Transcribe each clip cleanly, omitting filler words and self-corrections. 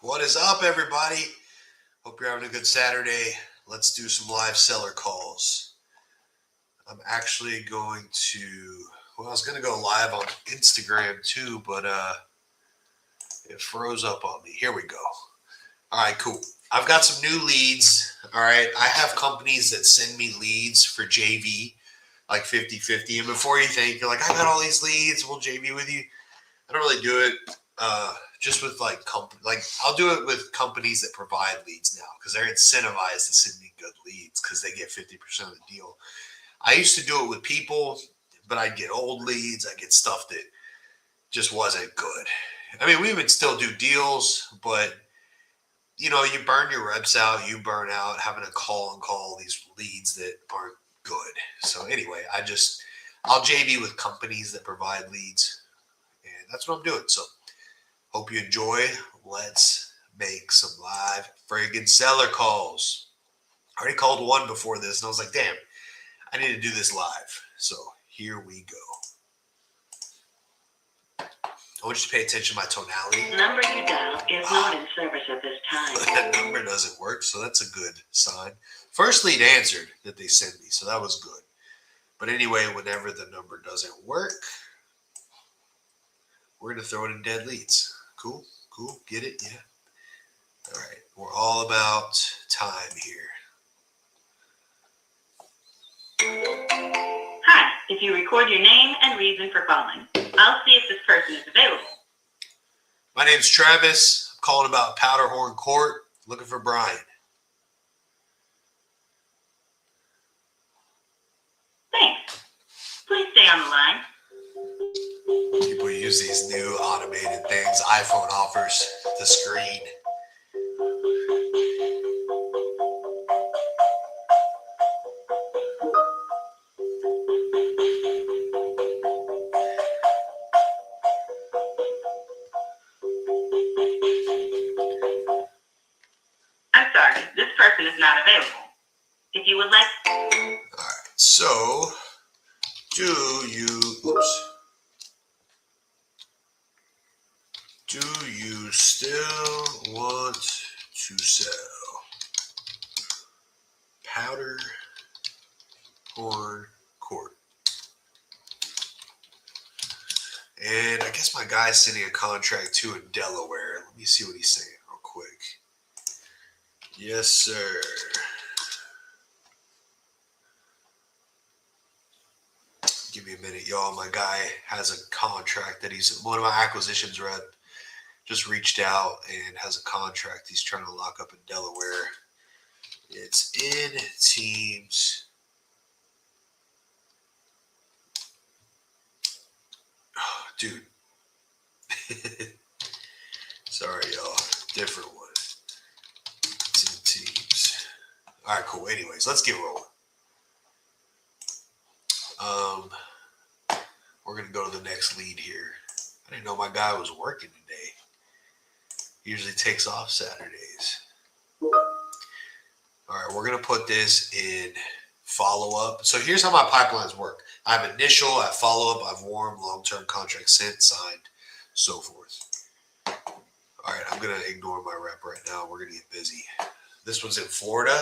What is up, everybody? Hope you're having a good Saturday. Let's do some live seller calls. I'm actually going to, I was going to go live on Instagram too, but it froze up on me. Here we go. All right, cool. I've got some new leads. All right. I have companies that send me leads for JV, like 50-50. And before you think, you're like, I got all these leads, we'll JV with you. I don't really do it just with I'll do it with companies that provide leads now because they're incentivized to send me good leads because they get 50% of the deal. I used to do it with people, but I'd get old leads. I get stuff that just wasn't good. I mean, we would still do deals, but you burn your reps out. You burn out having to call these leads that aren't good. So anyway, I'll JV with companies that provide leads, and that's what I'm doing. So hope you enjoy. Let's make some live friggin' seller calls. I already called one before this, and I was like, damn, I need to do this live. So here we go. I want you to pay attention to my tonality. The number you dialed is not in service at this time. That number doesn't work, so that's a good sign. First lead answered that they sent me, so that was good. But anyway, whenever the number doesn't work, we're going to throw it in dead leads. Cool? Get it? Yeah. All right. We're all about time here. Hi. If you record your name and reason for calling, I'll see if this person is available. My name's Travis. I'm calling about Powderhorn Court. Looking for Brian. Thanks. Please stay on the line. People use these new automated things. iPhone offers the screen. I'm sorry, this person is not available. If you would like... All right, so do you still want to sell Powderhorn Court? And I guess my guy's sending a contract to in Delaware. Let me see what he's saying real quick. Yes, sir. Give me a minute, y'all. My guy has a contract that one of my acquisitions rep just reached out and has a contract he's trying to lock up in Delaware. It's in Teams. Oh, dude. Sorry, y'all. Different one. It's in Teams. All right, cool. Anyways, let's get rolling. We're going to go to the next lead here. I didn't know my guy was working today. He usually takes off Saturdays. All right, we're going to put this in follow-up. So here's how my pipelines work. I have initial, I have follow-up, I have warm, long-term contract sent, signed, so forth. All right, I'm going to ignore my rep right now. We're going to get busy. This one's in Florida.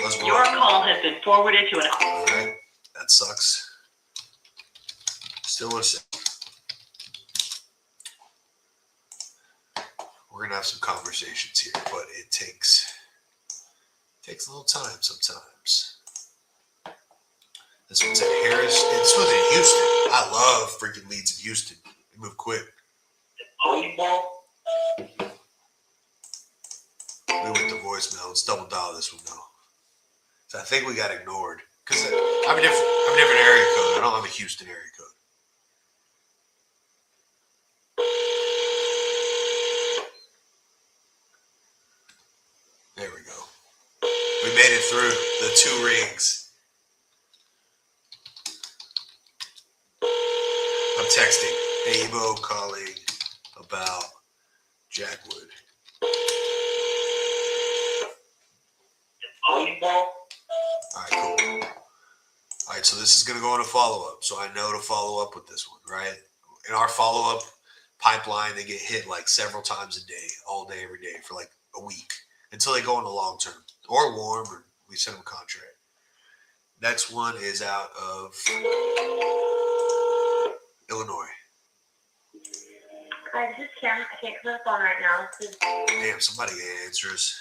Let's go. Your call has been forwarded to an... All right, that sucks. Still want to say. We're going to have some conversations here, but it takes a little time sometimes. This one's in Harris. This one's in Houston. I love freaking leads in Houston. They move quick. We went to voicemail. Let's double dial this one though. So I think we got ignored because I have a different area code. I don't have a Houston area code. There we go. We made it through the 2 rings. I'm texting. Hey, Ebo, calling about Jackwood. All right, cool. All right, so this is going to go on a follow-up. So I know to follow up with this one, right? In our follow-up pipeline. They get hit like several times a day, all day, every day for like a week until they go into long term or warm, or we send them a contract. Next one is out of Illinois. Hi, this is Kim. I can't come to the phone right now. Damn, somebody answers.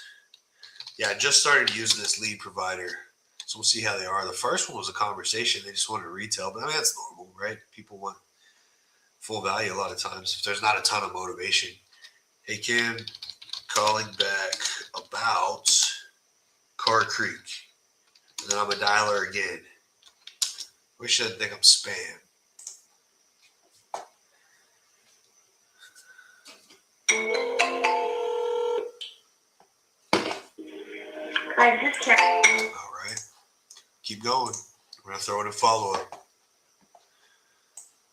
Yeah, I just started using this lead provider, so we'll see how they are. The first one was a conversation. They just wanted retail, but I mean, that's normal, right? People want full value a lot of times if there's not a ton of motivation. Hey, Kim, calling back about Car Creek. And then I'm a dialer again. Wish I didn't think I'm spam. Hi, this is Kim. All right. Keep going. We're going to throw in a follow-up.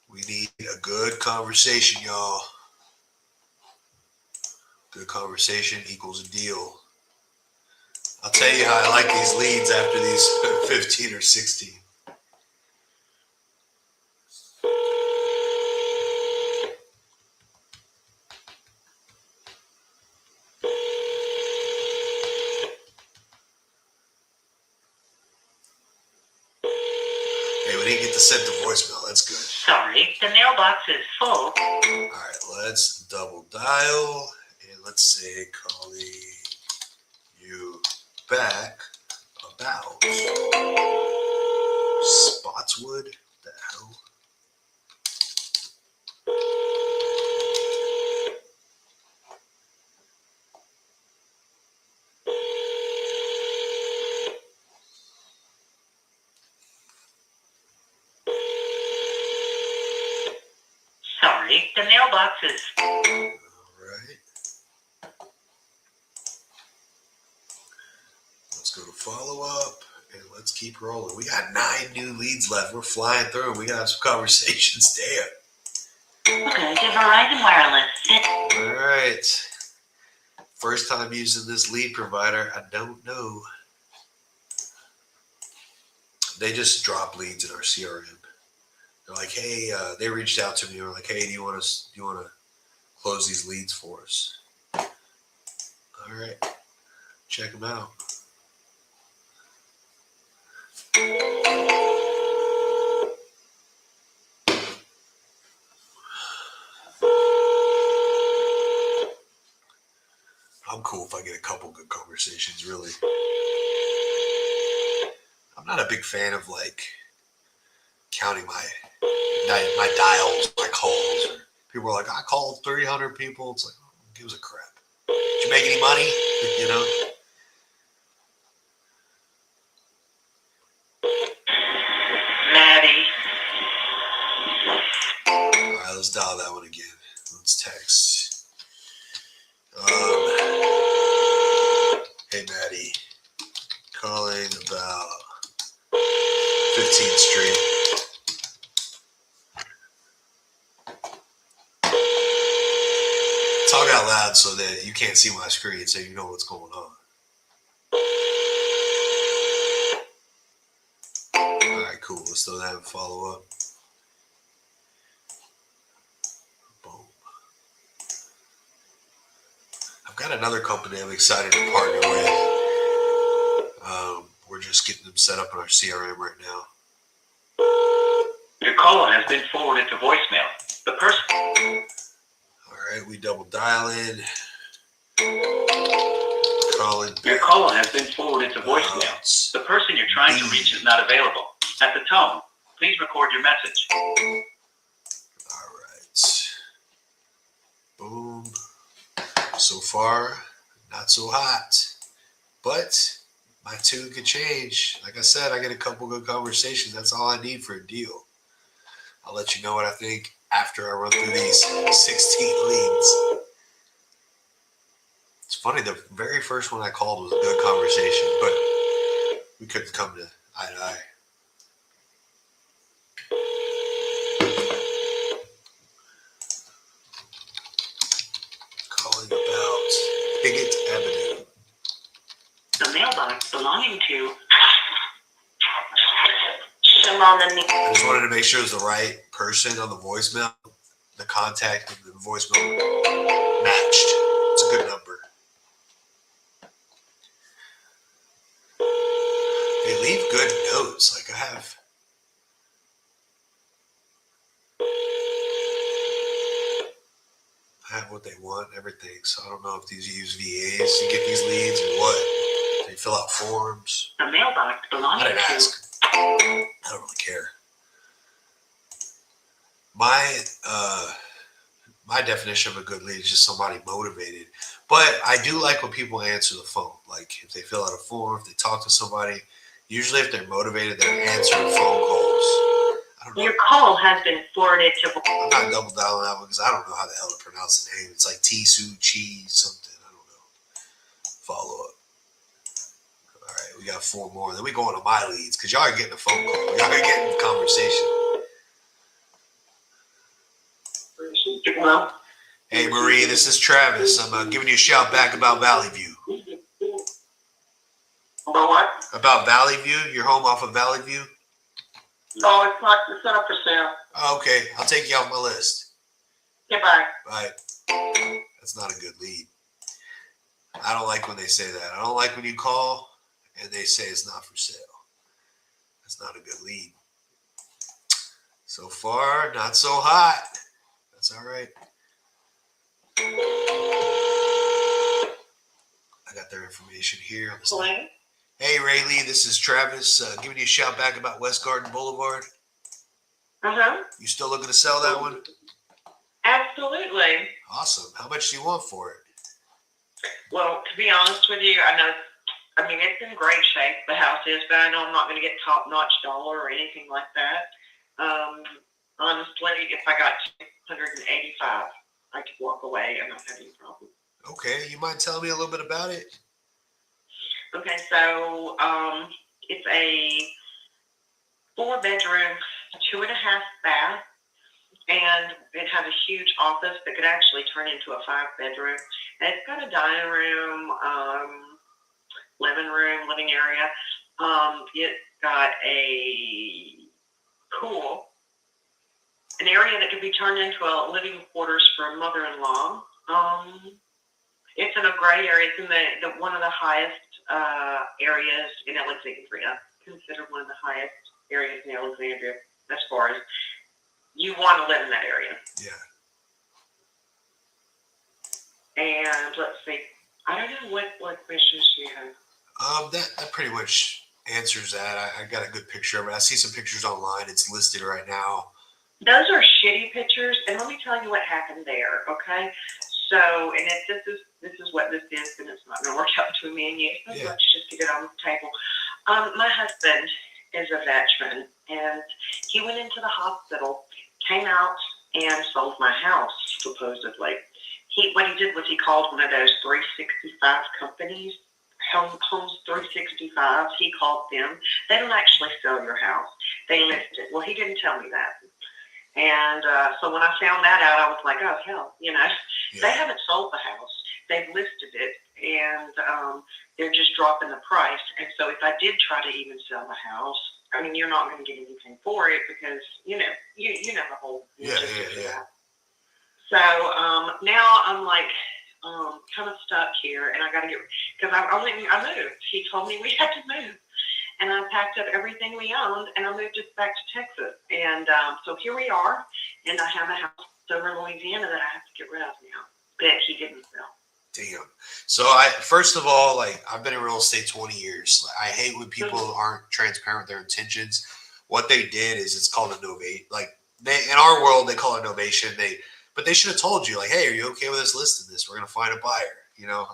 We need a good conversation, y'all. Good conversation equals a deal. I'll tell you how I like these leads after these 15 or 16. Hey, we didn't get to send the voicemail. That's good. Sorry, the mailbox is full. All right, let's double dial. And let's say calling you back about Spotswood. What the hell? Sorry, the mailbox is full. All right. Let's go to follow up and let's keep rolling. We got 9 new leads left. We're flying through. We got some conversations. Damn. Okay, to Verizon Wireless. All right. First time using this lead provider. I don't know. They just drop leads in our CRM. They're like, hey, they reached out to me. They were like, hey, do you want to close these leads for us? All right. Check them out. I'm cool if I get a couple good conversations, really. I'm not a big fan of like counting my dials, my calls. Or people are like, I called 300 people. It's like, who gives a crap? Did you make any money? You know? Maddie. All right, let's dial that one again. Let's text. Hey, Maddie. Calling about 15th Street. Talk out loud so that you can't see my screen so you know what's going on. All right, cool. Let's throw that and follow up. Boom. I've got another company I'm excited to partner with. We're just getting them set up in our CRM right now. Your call has been forwarded to voicemail. The person. All right, we double dial in. Calling. Your call has been forwarded to voicemail. The person you're trying to reach is not available. At the tone, please record your message. All right. Boom. So far, not so hot. But my tune could change. Like I said, I get a couple good conversations. That's all I need for a deal. I'll let you know what I think after I run through these 16 leads. It's funny, the very first one I called was a good conversation, but we couldn't come to eye to eye. Calling about Piggott Avenue. The mailbox belonging to Shimon and I just wanted to make sure it was the right person on the voicemail, the contact, and the voicemail matched. It's a good number. They leave good notes. Like I have what they want, everything. So I don't know if these use VAs to get these leads or what. They fill out forms. A mailbox I belonging didn't to ask. I don't really care. My definition of a good lead is just somebody motivated. But I do like when people answer the phone. Like if they fill out a form, if they talk to somebody. Usually if they're motivated, they're answering phone calls. I don't know. Your call has been forwarded to. I'm not double down on that one because I don't know how the hell to pronounce the name. It's like Tisu Chi something. I don't know. Follow up. All right, we got 4 more. Then we go on to my leads because y'all are getting a phone call. Y'all are getting a conversation. Well, Hey Marie, this is Travis. I'm giving you a shout back about Valley View. about what? About Valley View, your home off of Valley View. Oh, it's not up for sale. Okay, I'll take you off my list. Goodbye. Bye. That's not a good lead. I don't like when they say that. I don't like when you call and they say it's not for sale. That's not a good lead. So far, not so hot. That's all right. I got their information here. Hello? Hey, Rayleigh, this is Travis. Giving you a shout back about West Garden Boulevard. Uh-huh. You still looking to sell that one? Absolutely. Awesome. How much do you want for it? Well, to be honest with you, it's in great shape, the house is, but I know I'm not going to get top-notch dollar or anything like that. Honestly, if I got 285, I could walk away and not have any problem. Okay, you mind telling me a little bit about it? Okay, so it's a 4-bedroom, 2.5 bath, and it has a huge office that could actually turn into a 5-bedroom. And it's got a dining room, living area. It's got a pool, an area that could be turned into a living quarters for a mother-in-law. It's in a great area. It's in the one of the highest areas in Alexandria, considered one of the highest areas in Alexandria as far as you want to live in that area. Yeah. And let's see, I don't know what questions do you have. That pretty much answers that. I got a good picture of it. I see some pictures online. It's listed right now. Those are shitty pictures, and let me tell you what happened there, okay? So, and if this is what this is, and it's not going to work out between me and you, so Yeah. let's just get it on the table. My husband is a veteran, and he went into the hospital, came out, and sold my house, supposedly. What he did was he called one of those 365 companies, Homes 365. He called them. They don't actually sell your house. They list it. Well, he didn't tell me that. And so when I found that out, I was like, oh, hell, Yeah. They haven't sold the house. They've listed it, and they're just dropping the price. And so if I did try to even sell the house, I mean, you're not going to get anything for it because, you know the whole logistics of that. So now I'm like kind of stuck here, and I got to get, because I moved. He told me we had to move. And I packed up everything we owned, and I moved us back to Texas. And so here we are, and I have a house over in Louisiana that I have to get rid of now that he didn't sell. Damn. So first of all, I've been in real estate 20 years. I hate when people aren't transparent with their intentions. What they did is it's called a novate. In our world, they call it novation. But they should have told you, hey, are you okay with us listing this? We're going to find a buyer.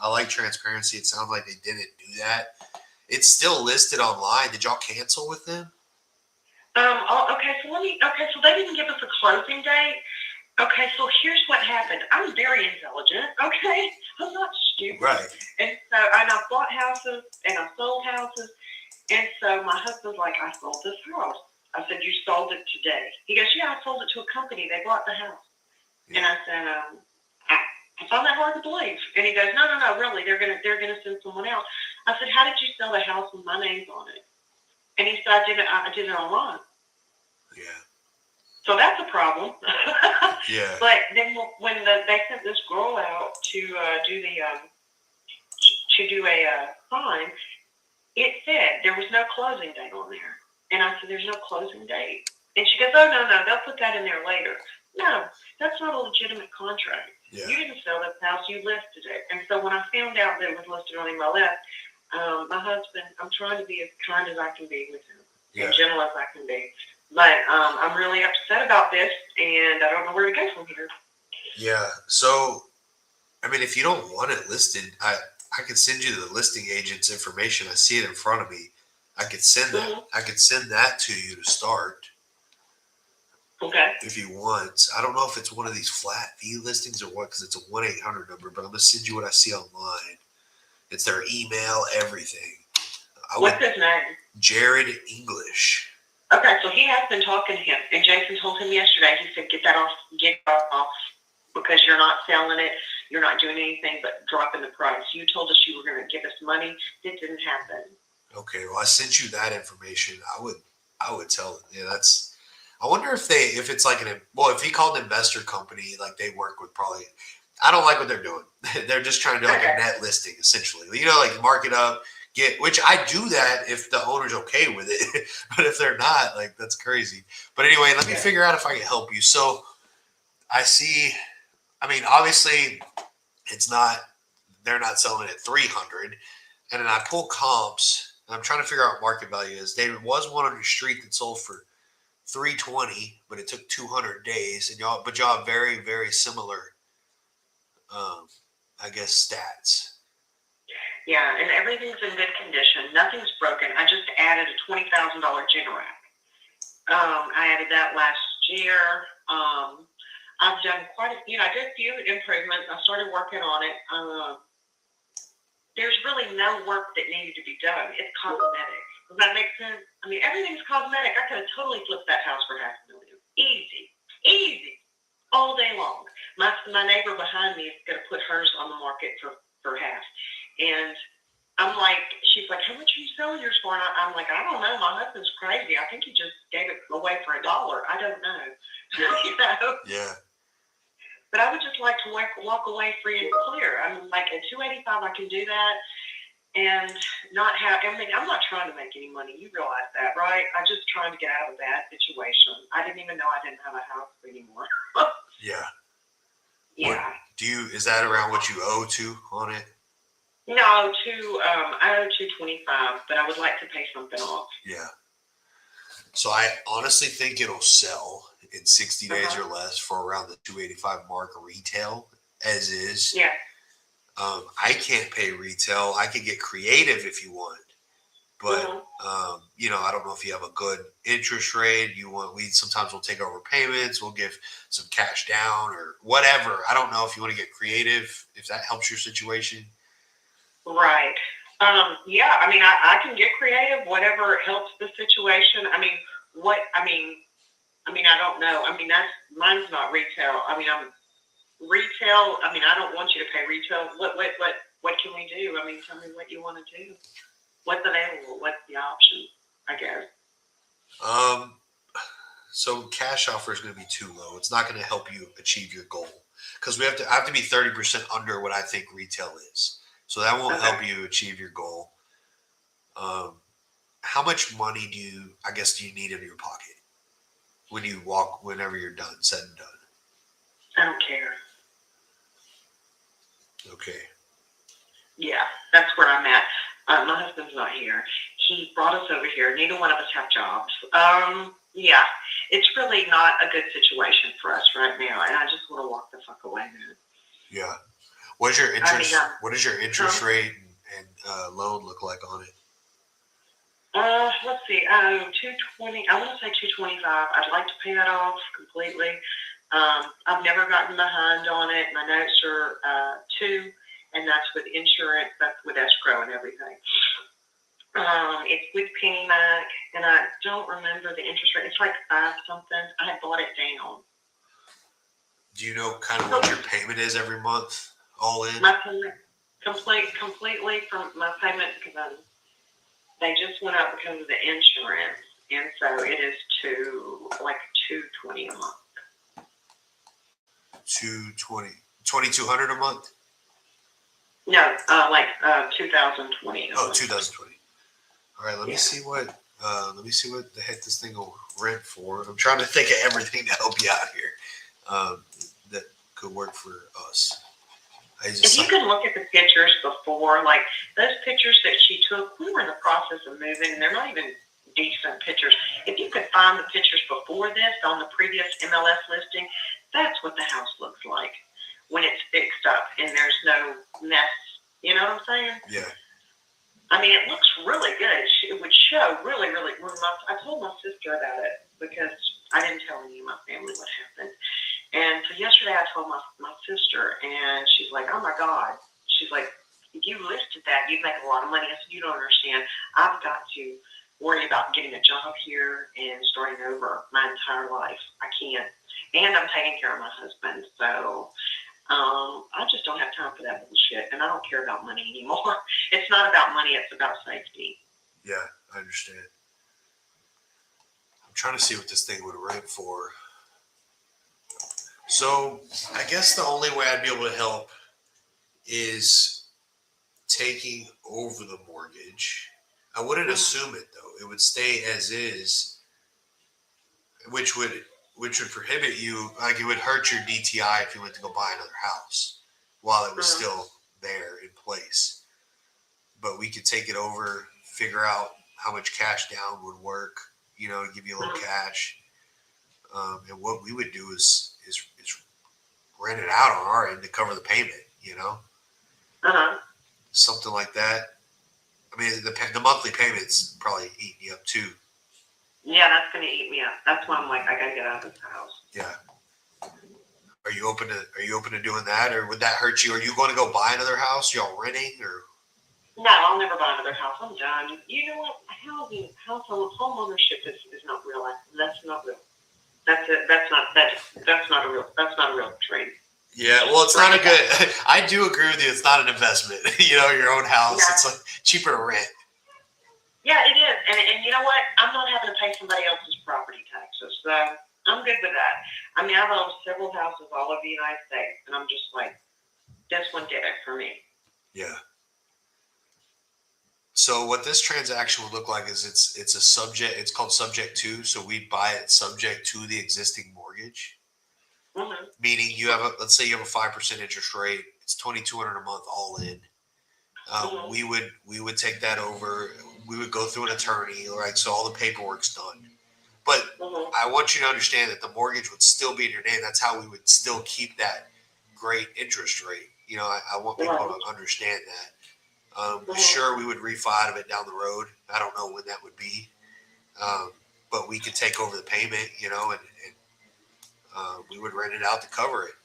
I like transparency. It sounds like they didn't do that. It's still listed online. Did y'all cancel with them? So they didn't give us a closing date. Okay, so here's what happened. I'm very intelligent, okay? I'm not stupid. Right. And I bought houses and I sold houses. And so my husband's like, I sold this house. I said, you sold it today? He goes, yeah, I sold it to a company. They bought the house. Yeah. And I said, I found that hard to believe. And he goes, no, really, they're gonna send someone else. I said, how did you sell the house with my name's on it? And he said, I did it online. Yeah. So that's a problem. Yeah. But then when they sent this girl out to do a fine, it said there was no closing date on there. And I said, there's no closing date. And she goes, oh, no, they'll put that in there later. No, that's not a legitimate contract. Yeah. You didn't sell this house, you listed it. And so when I found out that it was listed on MLS, my husband, I'm trying to be as kind as I can be with him, Yeah. as gentle as I can be. But I'm really upset about this, and I don't know where to go from here. Yeah. So, I mean, if you don't want it listed, I could send you the listing agent's information. I see it in front of me. I could send that. Mhm. I could send that to you to start Okay. if you want. I don't know if it's one of these flat fee listings or what, because it's a 1-800 number. But I'm gonna send you what I see online. It's their email, everything. What's his name? Jared English. Okay, so he has been talking to him, and Jason told him yesterday. He said, "Get that off, because you're not selling it. You're not doing anything but dropping the price. You told us you were going to give us money. It didn't happen." Okay, well, I sent you that information. I would tell them. Yeah, that's. I wonder if it's like if he called an investor company, like they work with probably. I don't like what they're doing. They're just trying to do like a net listing, essentially. You know, like mark it up, which I do that if the owner's okay with it. But if they're not, like that's crazy. But anyway, let me figure out if I can help you. So I see. I mean, obviously, they're not selling it at 300. And then I pull comps, and I'm trying to figure out what market value is. There was one on the street that sold for 320, but it took 200 days. And y'all have very, very similar, I guess, stats. Yeah, and everything's in good condition. Nothing's broken. I just added a $20,000 Generac. I added that last year. I've done I did a few improvements. I started working on it. There's really no work that needed to be done. It's cosmetic. Does that make sense? I mean, everything's cosmetic. I could have totally flipped that house for $500,000. Easy, all day long. My neighbor behind me is going to put hers on the market for half. And I'm like, she's like, how much are you selling yours for? And I'm like, I don't know. My husband's crazy. I think he just gave it away for $1. I don't know. You know? Yeah. But I would just like to walk away free and clear. I mean, like at $285, I can do that and not have. I mean, I'm not trying to make any money. You realize that, right? I'm just trying to get out of that situation. I didn't even know I didn't have a house anymore. Yeah. Yeah. Is that around what you owe to on it? No, I owe $225, but I would like to pay something off. Yeah. So I honestly think it'll sell in 60 days or less for around the 285 mark retail as is. Yeah. I can't pay retail. I could get creative if you want, but I don't know if you have a good interest rate. Sometimes we'll take over payments. We'll give some cash down or whatever. I don't know if you want to get creative, if that helps your situation. Right. Yeah. I mean, I can get creative, whatever helps the situation. I mean, I don't know. I mean, mine's not retail. I mean, I'm retail. I mean, I don't want you to pay retail. What can we do? I mean, tell me what you want to do. What's available? What's the option? I guess. So cash offer is going to be too low. It's not going to help you achieve your goal because I have to be 30% under what I think retail is. So that won't help you achieve your goal. How much money do you need in your pocket whenever you're done, said and done? I don't care. Okay. Yeah, that's where I'm at. My husband's not here. He brought us over here. Neither one of us have jobs. Yeah, it's really not a good situation for us right now, and I just want to walk the fuck away, man. Yeah. What does your interest rate and loan look like on it? Let's see. $220. I want to say $225. I'd like to pay that off completely. I've never gotten behind on it. My notes are $2, and that's with insurance. That's with escrow and everything. It's with PennyMac, and I don't remember the interest rate. It's like 5 something. I had bought it down. Do you know kind of what your payment is every month, all in? My payment completely from my payment because they just went up because of the insurance, and so it is $220 a month. 2,200 a month. No, 2020. Oh, 2020. All right, let me Yeah. see what the heck this thing will rent for. I'm trying to think of everything to help you out here that could work for us. If you can look at the pictures before, like those pictures that she took, we were in the process of moving, and they're not even decent pictures. If you could find the pictures before this on the previous MLS listing, that's what the house looks like when it's fixed up and there's no mess. You know what I'm saying? Yeah. I mean, it looks really good. It would show really, really. I told my sister about it because I didn't tell any of my family what happened. And so yesterday I told my sister, and she's like, oh my God. She's like, if you listed that, you'd make a lot of money. I said, you don't understand. I've got to worry about getting a job here and starting over my entire life. I can't. And I'm taking care of my husband. So I just don't have time for that bullshit. And I don't care about money anymore. It's not about money. It's about safety. Yeah, I understand. I'm trying to see what this thing would rent for. So I guess the only way I'd be able to help is taking over the mortgage. I wouldn't assume it though. It would stay as is, which would prohibit you, like it would hurt your DTI if you went to go buy another house while it was still there in place. But we could take it over, figure out how much cash down would work, give you a little cash. And what we would do is rent it out on our end to cover the payment, something like that. I mean, the monthly payment's probably eating you up too. Yeah, that's going to eat me up. That's why I'm like, I got to get out of this house. Yeah. Are you open to doing that, or would that hurt you? Are you going to go buy another house? Y'all renting, or? No, I'll never buy another house. I'm done. You know what? Home ownership is not real. That's not real. That's it. That's not a real trade. Yeah, well, it's not a good. I do agree with you. It's not an investment. Your own house. Yeah. It's like cheaper to rent. Yeah, it is. And you know what? I'm not having to pay somebody else's property taxes, so I'm good with that. I mean, I've owned several houses all over the United States, and I'm just like, this one did it for me. Yeah. So what this transaction would look like is it's a subject. It's called subject to. So we buy it subject to the existing mortgage. Mm-hmm. Meaning let's say you have a 5% interest rate. It's $2,200 a month all in. We would take that over. We would go through an attorney, right? So all the paperwork's done. But I want you to understand that the mortgage would still be in your name. That's how we would still keep that great interest rate. I want people to understand that. Sure, we would refi out of it down the road. I don't know when that would be. But we could take over the payment, and we would rent it out to cover it.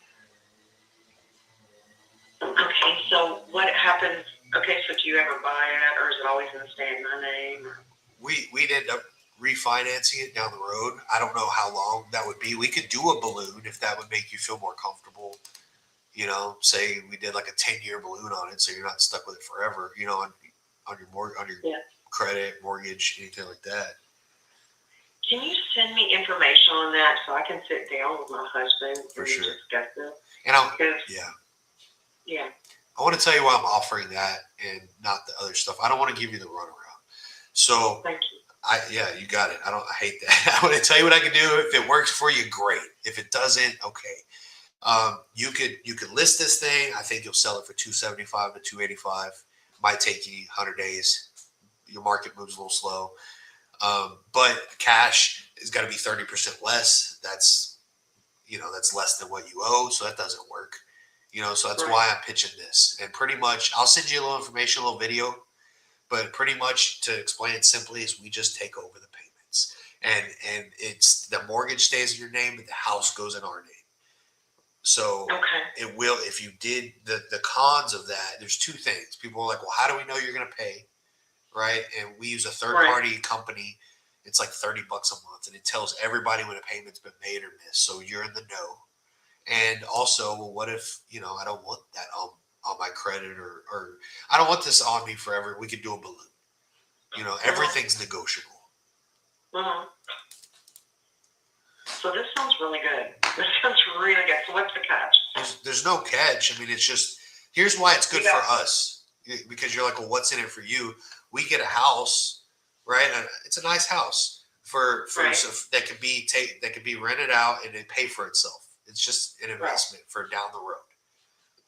Okay, so what happens? Okay, so do you ever buy it, or is it always going to stay in my name? We'd end up refinancing it down the road. I don't know how long that would be. We could do a balloon if that would make you feel more comfortable. Say we did like a 10-year balloon on it, so you're not stuck with it forever. On your credit, mortgage, anything like that. Can you send me information on that so I can sit down with my husband For and sure. discuss this? And Yeah. I want to tell you why I'm offering that and not the other stuff. I don't want to give you the runaround. So Thank you. you got it. I hate that. I want to tell you what I can do. If it works for you, great. If it doesn't, okay. You could list this thing. I think you'll sell it for $275 to $285. Might take you 100 days. Your market moves a little slow. But cash is got to be 30% less. That's less than what you owe. So that doesn't work. So that's why I'm pitching this. And pretty much, I'll send you a little information, a little video. But pretty much, to explain it simply, is we just take over the payments, and it's the mortgage stays in your name, but the house goes in our name. So it will. If you did the cons of that, there's two things. People are like, well, how do we know you're going to pay, right? And we use a third party company. It's like $30 a month, and it tells everybody when a payment's been made or missed, so you're in the know. And also, well, what if I don't want that on my credit, or I don't want this on me forever? We could do a balloon. Everything's negotiable. So this sounds really good. This sounds really good. So what's the catch? There's no catch. I mean, it's just, here's why it's good Yeah. for us. Because you're like, well, what's in it for you? We get a house, right? It's a nice house for Right. that could be rented out and it pay for itself. It's just an investment for down the road.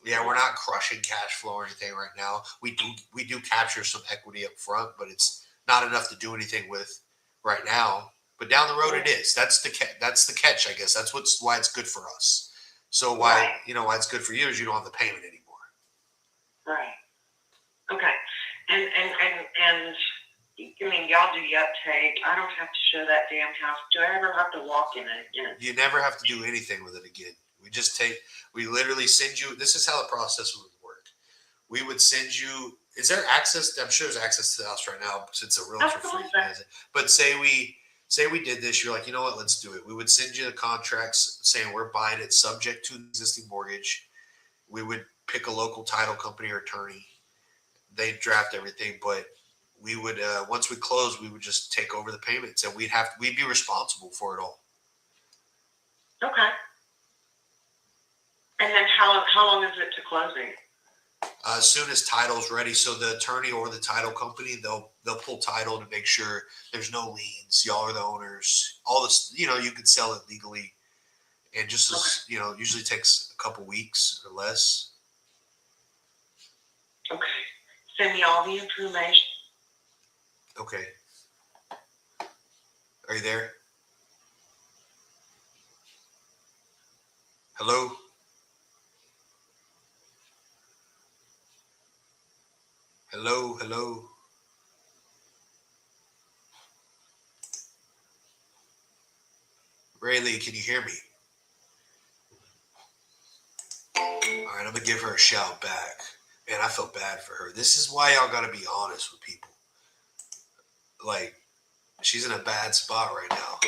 Yeah, we're not crushing cash flow or anything right now. We do capture some equity up front, but it's not enough to do anything with right now. But down the road, it is. That's the catch, I guess. That's why it's good for us. So why why it's good for you is you don't have the payment anymore. Right. Okay. And I mean, y'all do the uptake. I don't have to show that damn house. Do I ever have to walk in it again? You never have to do anything with it again. We literally send you. This is how the process would work. We would send you. Is there access? I'm sure there's access to the house right now since a realtor Absolutely. free has it. But say we did this. You're like, you know what? Let's do it. We would send you the contracts saying we're buying it subject to the existing mortgage. We would pick a local title company or attorney. They'd draft everything, but we would once we close, we would just take over the payments, and we'd be responsible for it all. Okay. And then how long is it to closing? As soon as title's ready, so the attorney or the title company, they'll pull title to make sure there's no liens. Y'all are the owners. All this, you could sell it legally, and just as, usually takes a couple weeks or less. Okay. Send me all the information. Okay. Are you there? Hello? Hello, hello. Rayleigh, can you hear me? All right, I'm gonna give her a shout back. Man, I feel bad for her. This is why y'all gotta be honest with people. Like, she's in a bad spot right now.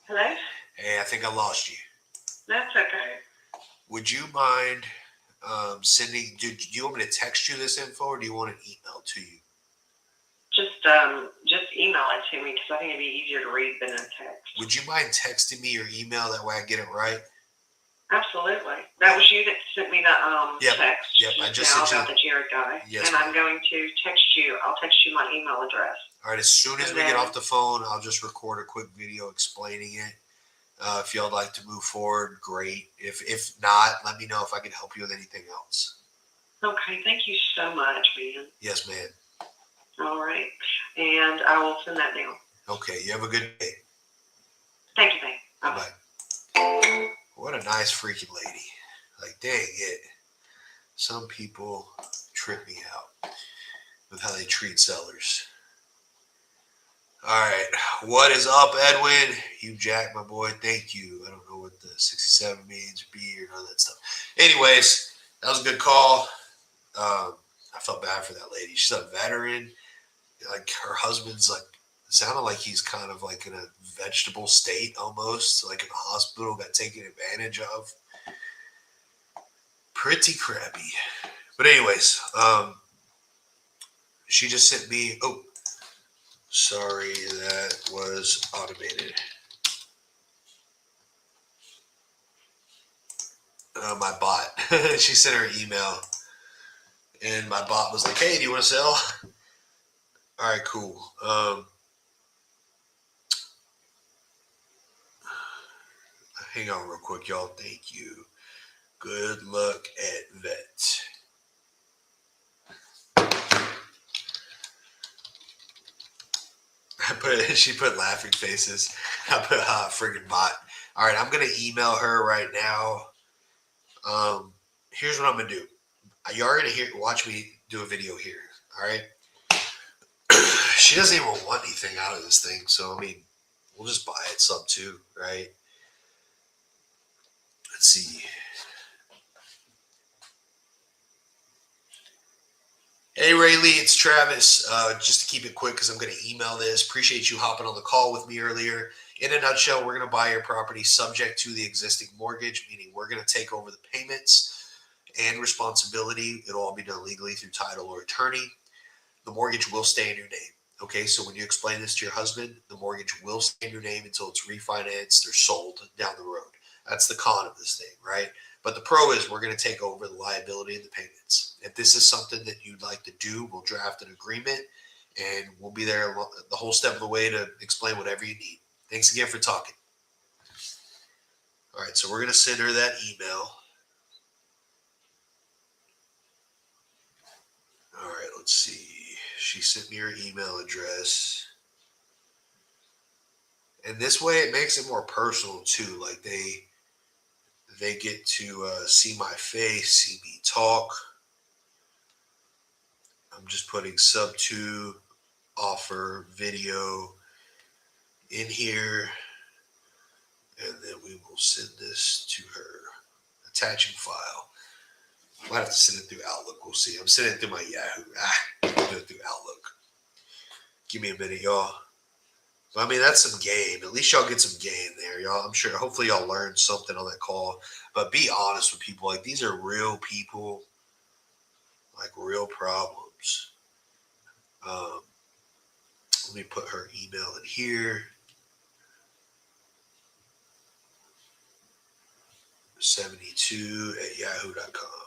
Hello? Hey, I think I lost you. That's okay. Would you mind sending? Do you want me to text you this info, or do you want an email to you? Just email it to me because I think it'd be easier to read than a text. Would you mind texting me your email? That way I get it right. Absolutely. That was you that sent me the text. Yep, I just now sent you. about the Jared guy. Yes, and ma'am. I'm going to text you. I'll text you my email address. All right, as soon as And we get then- off the phone, I'll just record a quick video explaining it. If y'all like to move forward, great. If not, let me know if I can help you with anything else. Okay. Thank you so much, man. Yes, man. All right. And I will send that now. Okay, you have a good day. Thank you, babe. Bye-bye. Bye-bye. What a nice freaking lady. Like, dang it. Some people trip me out with how they treat sellers. All right. What is up, Edwin? You Jack, my boy. Thank you. I don't know what the 67 means, B, or none of that stuff. Anyways, that was a good call. I felt bad for that lady. She's a veteran. Like, her husband's like, sounded like he's kind of like in a vegetable state almost, like in a hospital, got taken advantage of. Pretty crappy. But anyways, she just sent me, oh, sorry, that was automated. My bot. She sent her email, and my bot was like, hey, do you want to sell? All right, cool. Hang on real quick, y'all. Thank you. Good luck at vet. She put laughing faces. I put friggin' bot. All right, I'm gonna email her right now. Here's what I'm gonna do. You're gonna watch me do a video here. All right. She doesn't even want anything out of this thing, so I mean, we'll just buy it sub 2, right? Let's see. Hey, Rayleigh, it's Travis. Just to keep it quick, because I'm going to email this. Appreciate you hopping on the call with me earlier. In a nutshell, we're going to buy your property subject to the existing mortgage, meaning we're going to take over the payments and responsibility. It'll all be done legally through title or attorney. The mortgage will stay in your name. Okay, so when you explain this to your husband, the mortgage will stay in your name until it's refinanced or sold down the road. That's the con of this thing, right? But the pro is we're going to take over the liability and the payments. If this is something that you'd like to do, we'll draft an agreement and we'll be there the whole step of the way to explain whatever you need. Thanks again for talking. All right, so we're going to send her that email. All right, let's see. She sent me her email address. And this way it makes it more personal too. Like they get to see my face, see me talk. I'm just putting sub 2 offer video in here. And then we will send this to her. Attaching file. Might have to send it through Outlook. We'll see. I'm sending it through my Yahoo. I'll do it through Outlook. Give me a minute, y'all. But I mean, that's some game. At least y'all get some game there, y'all. I'm sure. Hopefully, y'all learned something on that call. But be honest with people. Like, these are real people. Like, real problems. Let me put her email in here. 72@yahoo.com.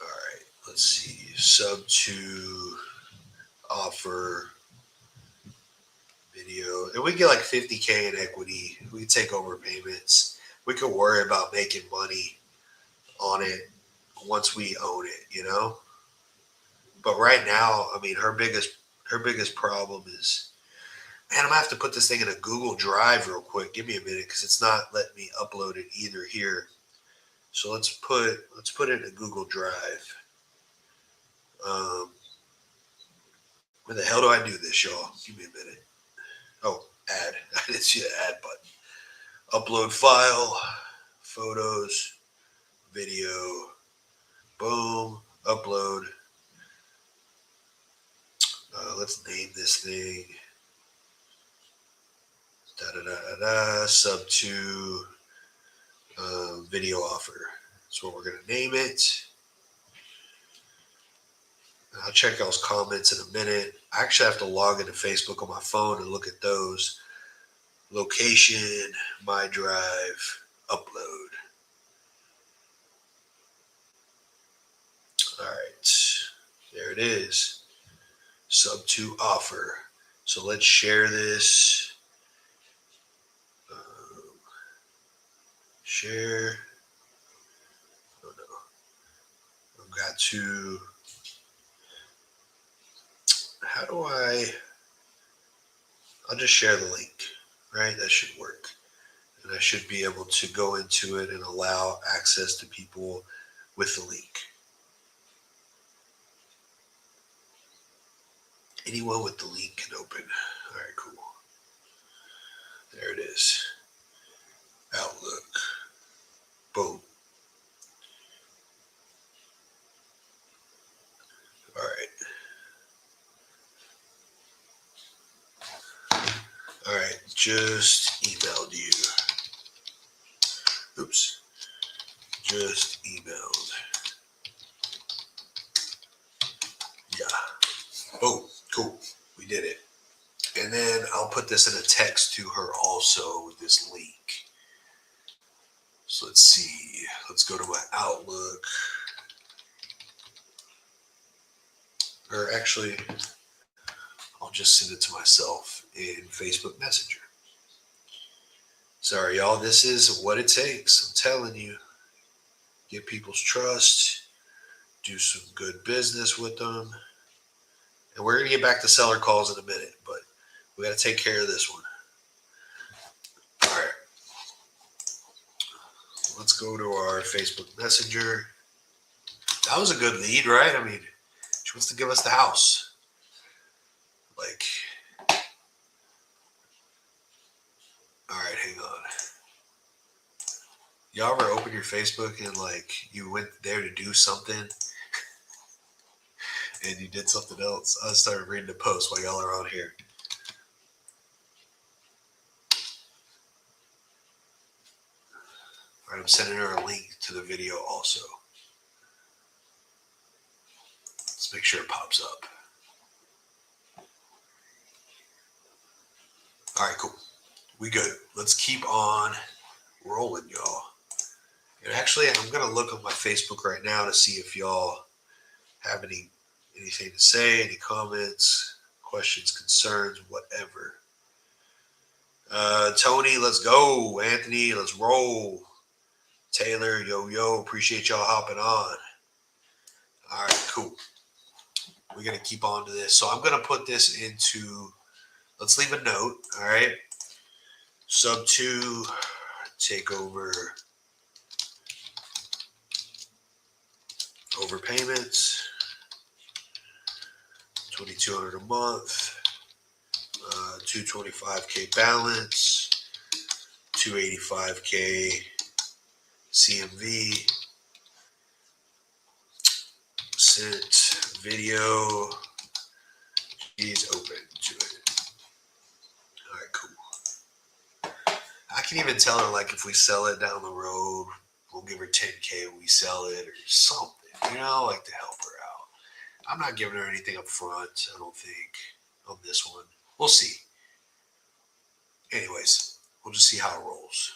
All right, let's see. Sub 2 offer video. And we get like 50K in equity. We can take over payments. We can worry about making money on it once we own it, you know? But right now, I mean, her biggest problem is, man, I'm gonna have to put this thing in a Google Drive real quick. Give me a minute because it's not letting me upload it either here. So let's put it in a Google Drive. Where the hell do I do this, y'all? Give me a minute. Oh, add. I didn't see the add button. Upload file, photos, video. Boom. Upload. Let's name this thing. Sub 2 video offer. That's what we're going to name it. I'll check y'all's comments in a minute. I actually have to log into Facebook on my phone and look at those. Location, my drive, upload. All right, there it is. Sub 2 offer. So let's share this. Share. Oh no. I've got to. How do I'll just share the link, right? That should work. And I should be able to go into it and allow access to people with the link. Anyone with the link can open. All right, cool. There it is. Outlook. Boom. All right. All right, just emailed you. Oops. Just emailed. Yeah. Oh, cool. We did it. And then I'll put this in a text to her also with this link. So let's see. Let's go to my Outlook. Or actually, I'll just send it to myself in Facebook Messenger. Sorry, y'all. This is what it takes. I'm telling you. Get people's trust. Do some good business with them. And we're going to get back to seller calls in a minute, but we got to take care of this one. All right. Let's go to our Facebook Messenger. That was a good lead, right? I mean, she wants to give us the house. Like, all right, hang on. Y'all ever open your Facebook and like you went there to do something and you did something else? I started reading the post while y'all are on here. All right, I'm sending her a link to the video also. make sure it pops up. All right, cool. We good. Let's keep on rolling, y'all. And actually, I'm gonna look on my Facebook right now to see if y'all have anything to say, any comments, questions, concerns, whatever. Tony, let's go. Anthony, let's roll. Taylor, yo, appreciate y'all hopping on. All right, cool. We're going to keep on to this. So I'm going to put this into, let's leave a note, all right? Sub 2, take over overpayments, $2,200 a month, 225K balance, 285K CMV, sent video is open to it. All right, cool. I can even tell her, like, if we sell it down the road, we'll give her 10K when we sell it or something, you know, like to help her out. I'm not giving her anything up front, I don't think, on this one. We'll see. Anyways, we'll just see how it rolls.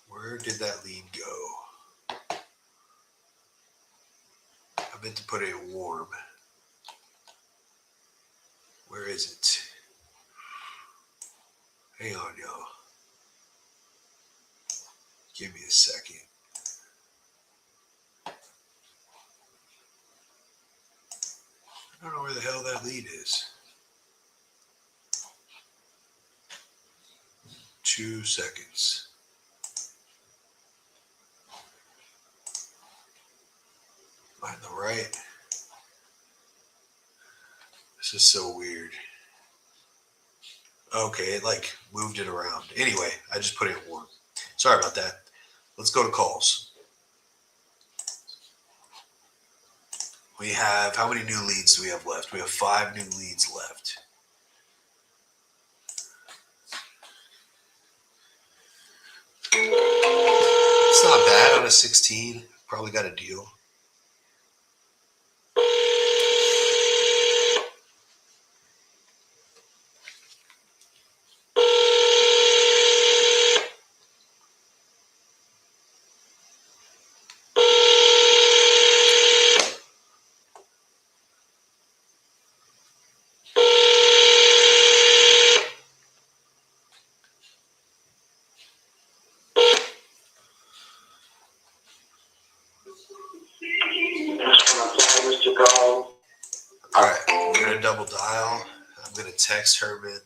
Where did that lead go? I meant to put it in warm. Where is it? Hang on, y'all. Give me a second. I don't know where the hell that lead is. 2 seconds. Am I on the right? This is so weird. Okay, it like moved it around. Anyway, I just put it in warm. Sorry about that. Let's go to calls. We have, how many new leads do we have left? We have 5 new leads left. It's not bad on a 16. Probably got a deal. All right, we're gonna double dial. I'm gonna text Herman,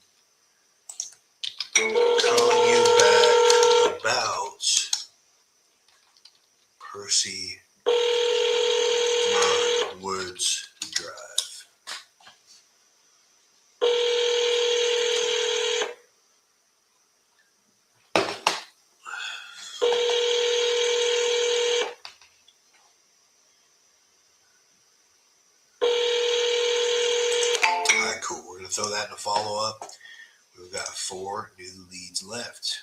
calling you back about Percy Woods Drive. All right, cool. We're gonna throw that in a follow-up. We've got 4 new leads left.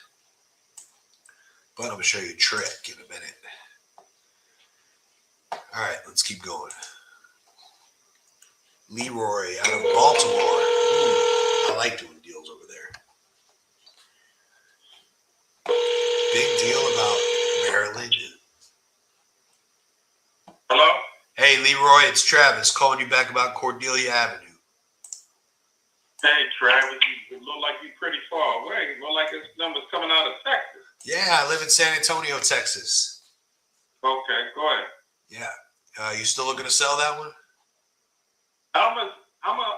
But I'm going to show you a trick in a minute. All right, let's keep going. Leroy out of Baltimore. Ooh, I like doing deals over there. Big deal about Maryland. Hello? Hey, Leroy, it's Travis calling you back about Cordelia Avenue. Hey, Travis, you look like you're pretty far away. You look like this number's coming out of Texas. Yeah, I live in San Antonio, Texas. Okay, go ahead. Yeah. You still looking to sell that one? I'm gonna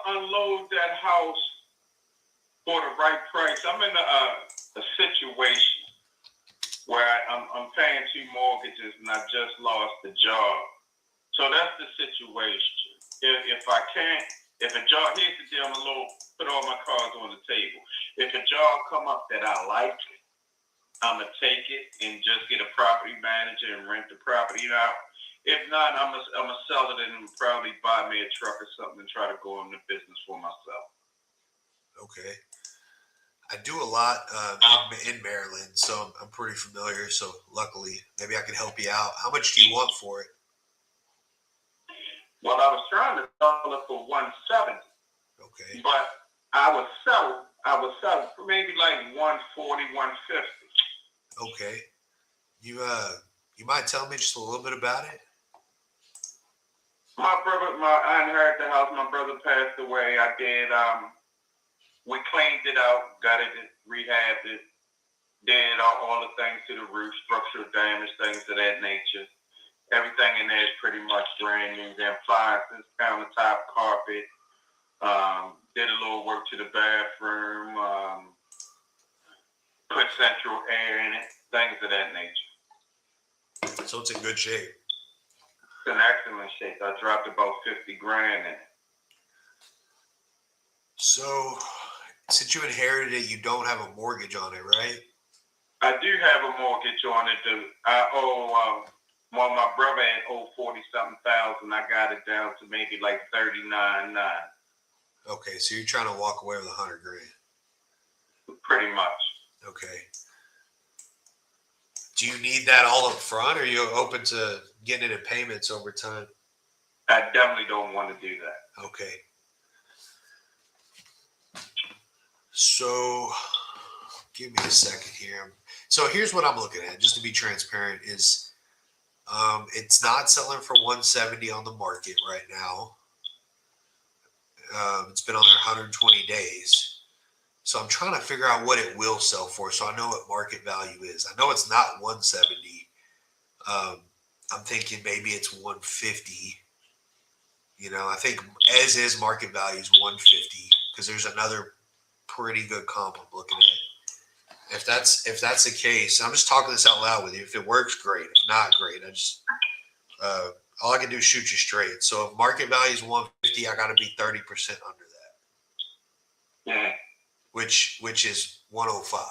unload that house for the right price. I'm in a situation where I'm paying 2 mortgages and I just lost the job. So that's the situation. If I can't, if a job, here's the deal, I'm gonna put all my cards on the table. If a job come up that I like, I'm gonna take it and just get a property manager and rent the property out. If not, I'm gonna sell it and probably buy me a truck or something and try to go into business for myself. Okay. I do a lot in Maryland, so I'm pretty familiar. So luckily, maybe I can help you out. How much do you want for it? Well, I was trying to sell it for 170, Okay. but I would sell for maybe like 140, 150. Okay. You might tell me just a little bit about it? I inherited the house. My brother passed away. I did. We cleaned it out, gutted it, rehabbed it, did all the things to the roof, structural damage, things of that nature. Everything in there is pretty much brand new. The appliances, countertop, carpet. Did a little work to the bathroom. Put central air in it, things of that nature. So it's in good shape. It's in excellent shape. I dropped about 50 grand in it. So since you inherited it, you don't have a mortgage on it, right? I do have a mortgage on it. I owe, well, my brother had owed 40-something thousand. I got it down to maybe like 39.9. Okay, so you're trying to walk away with 100 grand. Pretty much. Okay. Do you need that all up front, or are you open to getting it in payments over time? I definitely don't want to do that. Okay. So give me a second here. So here's what I'm looking at, just to be transparent, is it's not selling for 170 on the market right now. It's been on there 120 days. So I'm trying to figure out what it will sell for, so I know what market value is. I know it's not 170. I'm thinking maybe it's 150. You know, I think as is market value is 150, because there's another pretty good comp I'm looking at. If that's the case, I'm just talking this out loud with you. If it works, great. If not, great. I just all I can do is shoot you straight. So if market value is 150, I got to be 30% under that, Yeah. which is 105.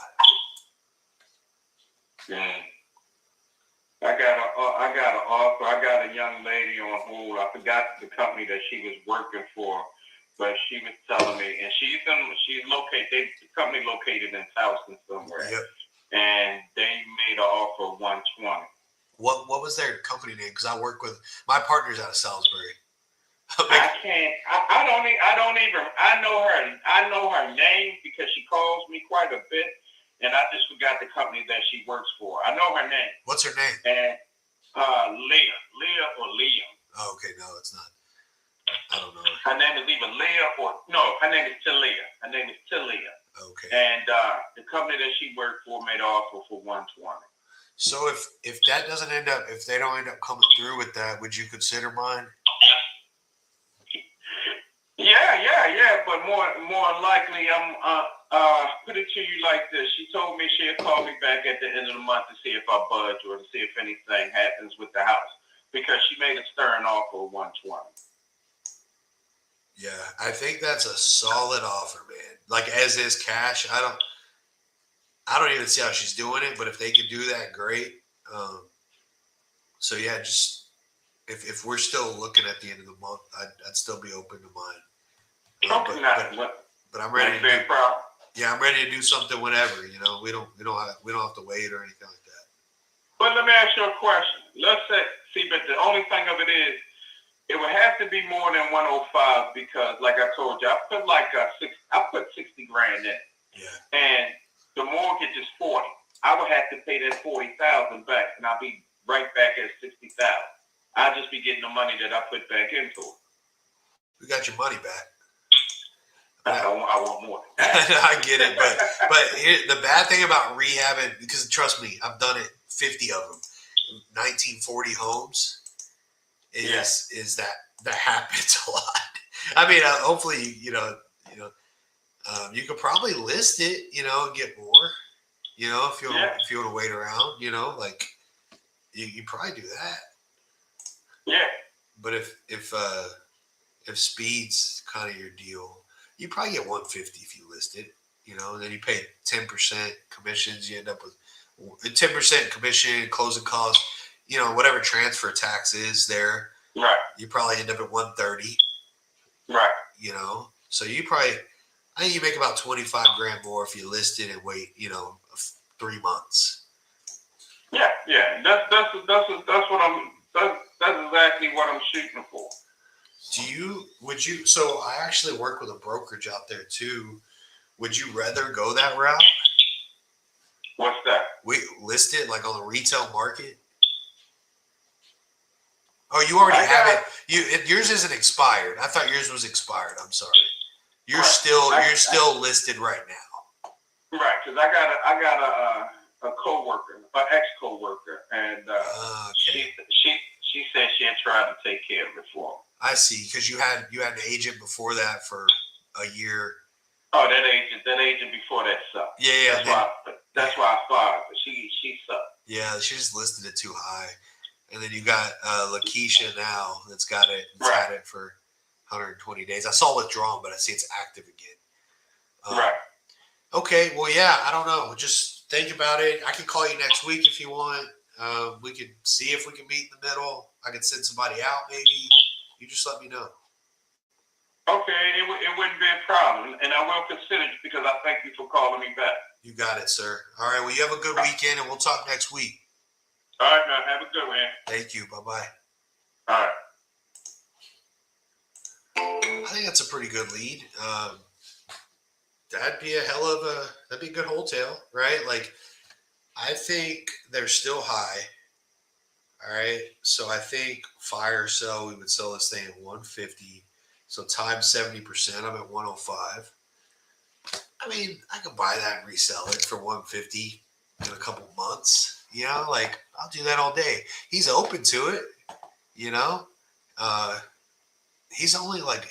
Yeah. I got an offer. I got a young lady on hold. I forgot the company that she was working for, but she was telling me, and she's located. The company located in Towson somewhere, Yep. and they made an offer of 120. What was their company name? Because I work with my partner's out of Salisbury. I can't. I know her name because she calls me quite a bit, and I just forgot the company that she works for. I know her name. What's her name? And Leah or Liam. Oh, okay, no, it's not. I don't know. Her name is either Leah or no. Her name is Talia. Okay. And the company that she worked for made an offer for 120. So if that doesn't end up, if they don't end up coming through with that, would you consider mine? Yeah. But more likely, I'm put it to you like this. She told me she'll call me back at the end of the month to see if I budge or to see if anything happens with the house, because she made a stern offer of 120. Yeah, I think that's a solid offer, man. Like as is cash. I don't even see how she's doing it, but if they could do that, great. So yeah, just if we're still looking at the end of the month, I'd still be open to mine. But I'm ready to do, I'm ready to do something whenever. You know, we don't have to wait or anything like that. But let me ask you a question. Let's say, but the only thing of it is, it would have to be more than 105 because, like I told you, I put 60 grand in it. Yeah. And the mortgage is 40. I would have to pay that 40,000 back, and I'll be right back at 60,000. I'll just be getting the money that I put back into it. We got your money back. I want more. I get it, but here, the bad thing about rehabbing, because trust me, I've done it 50 of them, 1940 homes, is that happens a lot. I mean, hopefully, you could probably list it, and get more, if you want to wait around, like you probably do that. Yeah. But if speed's kind of your deal, you probably get 150 if you list it, and then you pay 10% commissions. You end up with 10% commission, closing costs, whatever transfer tax is there. Right. You probably end up at 130. Right. So I think you make about 25 grand more if you list it and wait, 3 months. Yeah. That's exactly what I'm shooting for. So I actually work with a brokerage out there too. Would you rather go that route? What's that? We list it like on the retail market. Oh, you already I have got- it. Yours isn't expired. I thought yours was expired. I'm sorry. You're Right. still listed right now. Right, because I got a coworker, an ex coworker, and Okay. she said she had tried to take care of it for him. I see. Because you had an agent before that for a year. Oh, that agent before that sucked. Yeah. That's why I fired her. She sucked. Yeah, she just listed it too high. And then you got Lakeisha now that's got it. It's Right. had it for 120 days. I saw withdrawn, but I see it's active again. Right. Okay. Well, yeah. I don't know. Just think about it. I can call you next week if you want. We could see if we can meet in the middle. I could send somebody out maybe. You just let me know. Okay, it wouldn't be a problem, and I will consider it because I thank you for calling me back. You got it, sir. All right. Well, you have a good weekend, and we'll talk next week. All right, now have a good one. Thank you. Bye-bye. All right. I think that's a pretty good lead. That'd be a good wholesale, right? Like, I think they're still high. All right. So I think fire sell, we would sell this thing at 150. So times 70%, I'm at 105. I mean, I could buy that and resell it for 150 in a couple months. You know, like I'll do that all day. He's open to it, you know. He's only like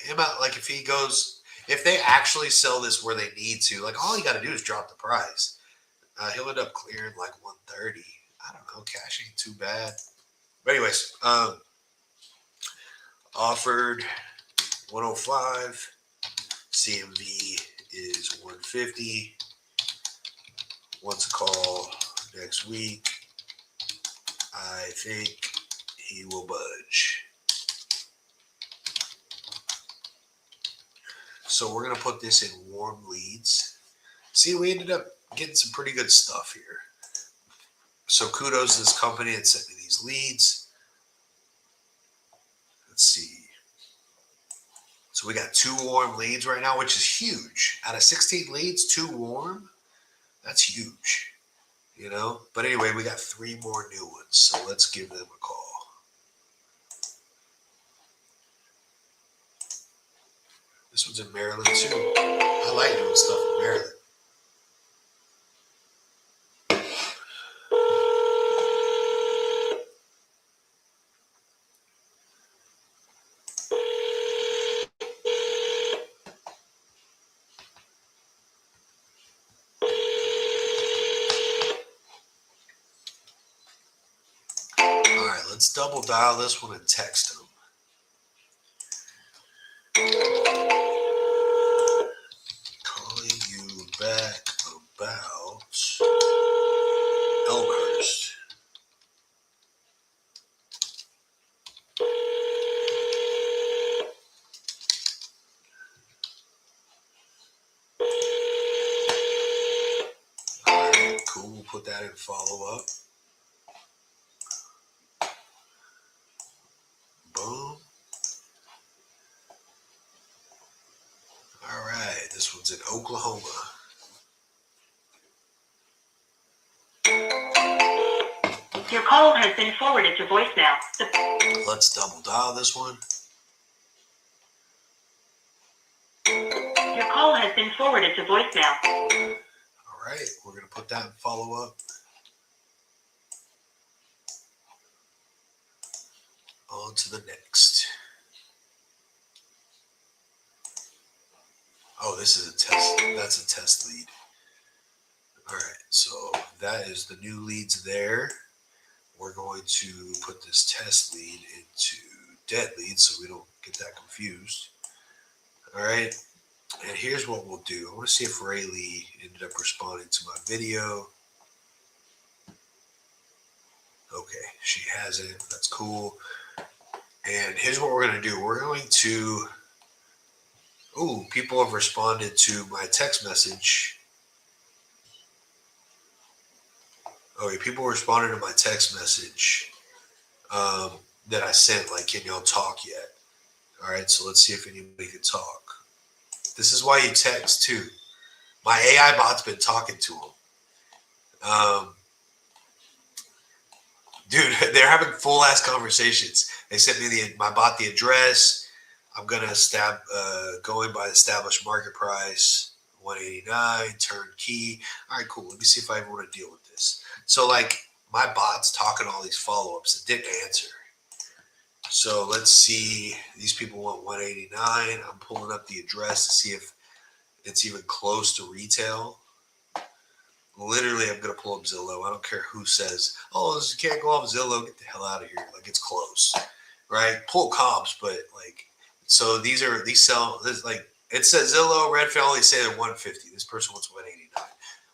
if they actually sell this where they need to, like all you got to do is drop the price. He'll end up clearing like 130. I don't know, cash ain't too bad. But anyways, offered 105. CMV is 150. Wants a call next week. I think he will budge. So we're going to put this in warm leads. See, we ended up getting some pretty good stuff here. So kudos to this company that sent me these leads. Let's see. So we got 2 warm leads right now, which is huge. Out of 16 leads, 2 warm. That's huge, you know. But anyway, we got 3 more new ones. So let's give them a call. This one's in Maryland too. I like doing stuff in Maryland. All right, let's double dial this one and text them. Calling you back about Elkhurst. All right, cool. We'll put that in follow up. Boom. All right, this one's in Oklahoma. Your call has been forwarded to voicemail. Let's double dial this one. Your call has been forwarded to voicemail. All right, we're going to put that in follow up. On to the next. Oh, this is a test. That's a test lead. All right, so that is the new leads there. We're going to put this test lead into dead leads so we don't get that confused. All right, and here's what we'll do. I want to see if Ray Lee ended up responding to my video. Okay, she hasn't. That's cool. And here's what we're going to do. We're going to... Ooh, people have responded to my text message. Okay, people responded to my text message that I sent, like, can y'all talk yet? All right, so let's see if anybody can talk. This is why you text too. My AI bot's been talking to him. Dude, they're having full ass conversations. They sent me my bot the address. I'm gonna going by the established market price, 189 turnkey. All right, cool. Let me see if I ever want to deal with this. So like my bot's talking all these follow-ups that didn't answer. So let's see. These people want 189. I'm pulling up the address to see if it's even close to retail. Literally, I'm going to pull up Zillow. I don't care who says, oh, this can't go off Zillow. Get the hell out of here. Like, it's close, right? Pull comps, but like, so these sell, this like, it says Zillow, Redfin, only say they're 150. This person wants 189.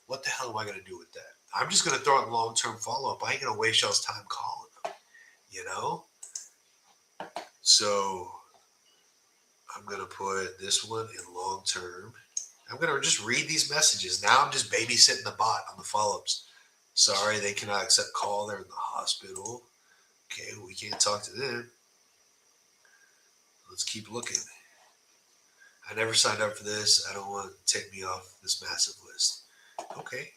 What the hell am I going to do with that? I'm just going to throw it long-term follow-up. I ain't going to waste y'all's time calling them, you know? So I'm going to put this one in long-term. I'm going to just read these messages. Now I'm just babysitting the bot on the follow-ups. Sorry, they cannot accept call. They're in the hospital. Okay, we can't talk to them. Let's keep looking. I never signed up for this. I don't want to take me off this massive list. Okay,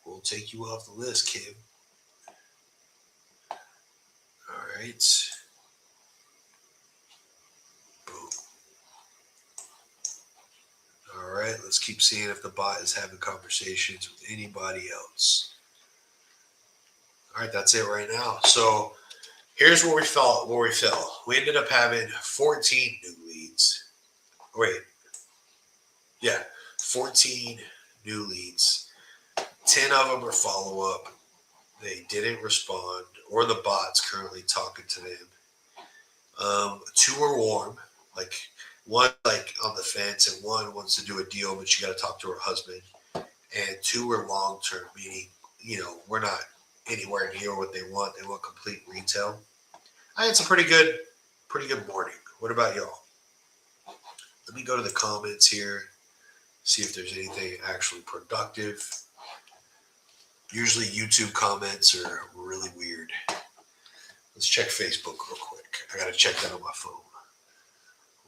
we'll take you off the list, Kim. All right. Boom. All right, let's keep seeing if the bot is having conversations with anybody else. All right, that's it right now. So here's where we fell. We ended up having 14 new leads. Wait. Yeah, 14 new leads. 10 of them are follow-up. They didn't respond, or the bot's currently talking to them. 2 are warm, like one like on the fence, and one wants to do a deal, but you got to talk to her husband. And 2 are long-term, meaning, you know, we're not anywhere near what they want. They want complete retail. I had some pretty good morning. What about y'all? Let me go to the comments here, see if there's anything actually productive. Usually YouTube comments are really weird. Let's check Facebook real quick. I gotta check that on my phone.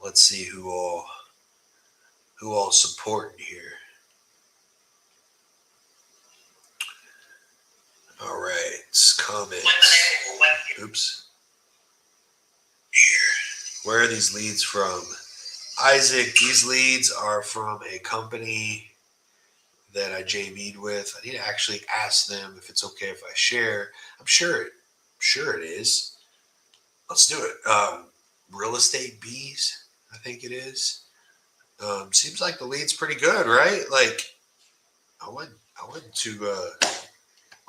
Let's see who all supporting here. All right, comments. Oops. Here. Where are these leads from? Isaac, these leads are from a company that I JV'd with. I need to actually ask them if it's okay if I share. I'm sure it is. Let's do it. Real Estate Bees, I think it is. Seems like the lead's pretty good, right? Like, I wasn't too bad.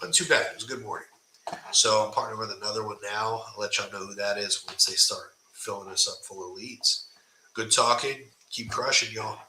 It was a good morning. So I'm partnering with another one now. I'll let y'all know who that is once they start filling us up full of leads. Good talking. Keep crushing, y'all.